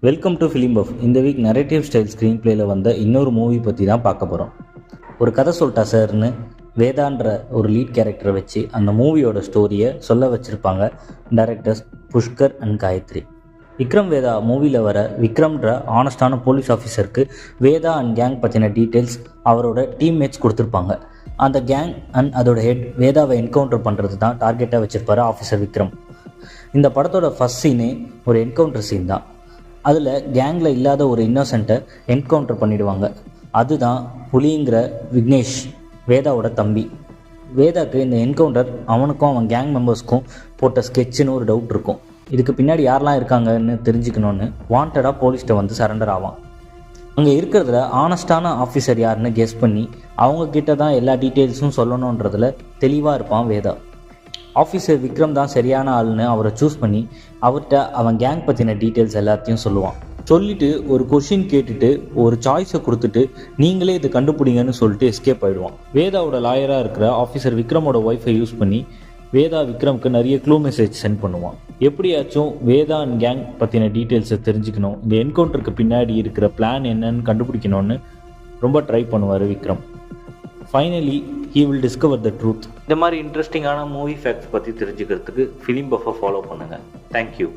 Welcome to film puff. இந்த week narrative style screen பிளேயில் வந்த இன்னொரு மூவி பற்றி தான் பார்க்க போகிறோம். ஒரு கதை சொல்லிட்டா சார்னு வேதான்ற ஒரு லீட் கேரக்டரை வச்சு அந்த மூவியோட ஸ்டோரியை சொல்ல வச்சுருப்பாங்க டைரக்டர்ஸ் புஷ்கர் அண்ட் காயத்ரி. விக்ரம் வேதா மூவியில் வர விக்ரம்ன்ற ஆனஸ்டான போலீஸ் ஆஃபீஸருக்கு வேதா அண்ட் கேங் பற்றின டீட்டெயில்ஸ் அவரோட டீம்மேட்ஸ் கொடுத்துருப்பாங்க. அந்த கேங் அண்ட் அதோட ஹெட் வேதாவை என்கவுண்டர் பண்ணுறது தான் டார்கெட்டாக வச்சுருப்பார் ஆஃபீஸர் விக்ரம். இந்த படத்தோட ஃபஸ்ட் சீனே ஒரு என்கவுண்டர் சீன் தான். அதில் கேங்கில் இல்லாத ஒரு இன்னோசென்ட்டை என்கவுண்டர் பண்ணிவிடுவாங்க. அதுதான் புலிங்கிற விக்னேஷ், வேதாவோட தம்பி. வேதாக்கு இந்த என்கவுண்டர் அவனுக்கும் அவன் கேங் மெம்பர்ஸ்க்கும் போட்ட ஸ்கெட்சுன்னு ஒரு டவுட் இருக்கும். இதுக்கு பின்னாடி யாரெல்லாம் இருக்காங்கன்னு தெரிஞ்சுக்கணுன்னு வாண்டடாக போலீஸ்கிட்ட வந்து சரண்டர் ஆவான். அங்கே இருக்கிறதுல ஆனஸ்டான ஆஃபீஸர் யாருன்னு கெஸ் பண்ணி அவங்கக்கிட்ட தான் எல்லா டீட்டெயில்ஸும் சொல்லணுன்றதில் தெளிவாக இருப்பான் வேதா. ஆஃபீஸர் விக்ரம் தான் சரியான ஆள்னு அவரை சூஸ் பண்ணி அவர்கிட்ட அவன் கேங் பற்றின டீட்டெயில்ஸ் எல்லாத்தையும் சொல்லுவான். சொல்லிவிட்டு ஒரு கொஷின் கேட்டுட்டு ஒரு சாய்ஸை கொடுத்துட்டு நீங்களே இதை கண்டுபிடிங்கன்னு சொல்லிட்டு எஸ்கேப் ஆகிடுவான். வேதாவோட லாயராக இருக்கிற ஆஃபீஸர் விக்ரமோட ஒய்ஃபை யூஸ் பண்ணி வேதா விக்ரம்க்கு நிறைய க்ளூ மெசேஜ் சென்ட் பண்ணுவான். எப்படியாச்சும் வேதா அண்ட் கேங் பற்றின டீட்டெயில்ஸை தெரிஞ்சுக்கணும், இந்த என்கவுண்டருக்கு பின்னாடி இருக்கிற பிளான் என்னன்னு கண்டுபிடிக்கணும்னு ரொம்ப ட்ரை பண்ணுவார் Vikram. Finally he will discover the truth. இந்த மாதிரி இன்ட்ரெஸ்டிங்கான மூவி ஃபேக்ட்ஸ் பற்றி தெரிஞ்சுக்கிறதுக்கு ஃபிலிம் பஃபை ஃபாலோ பண்ணுங்கள். தேங்க்யூ.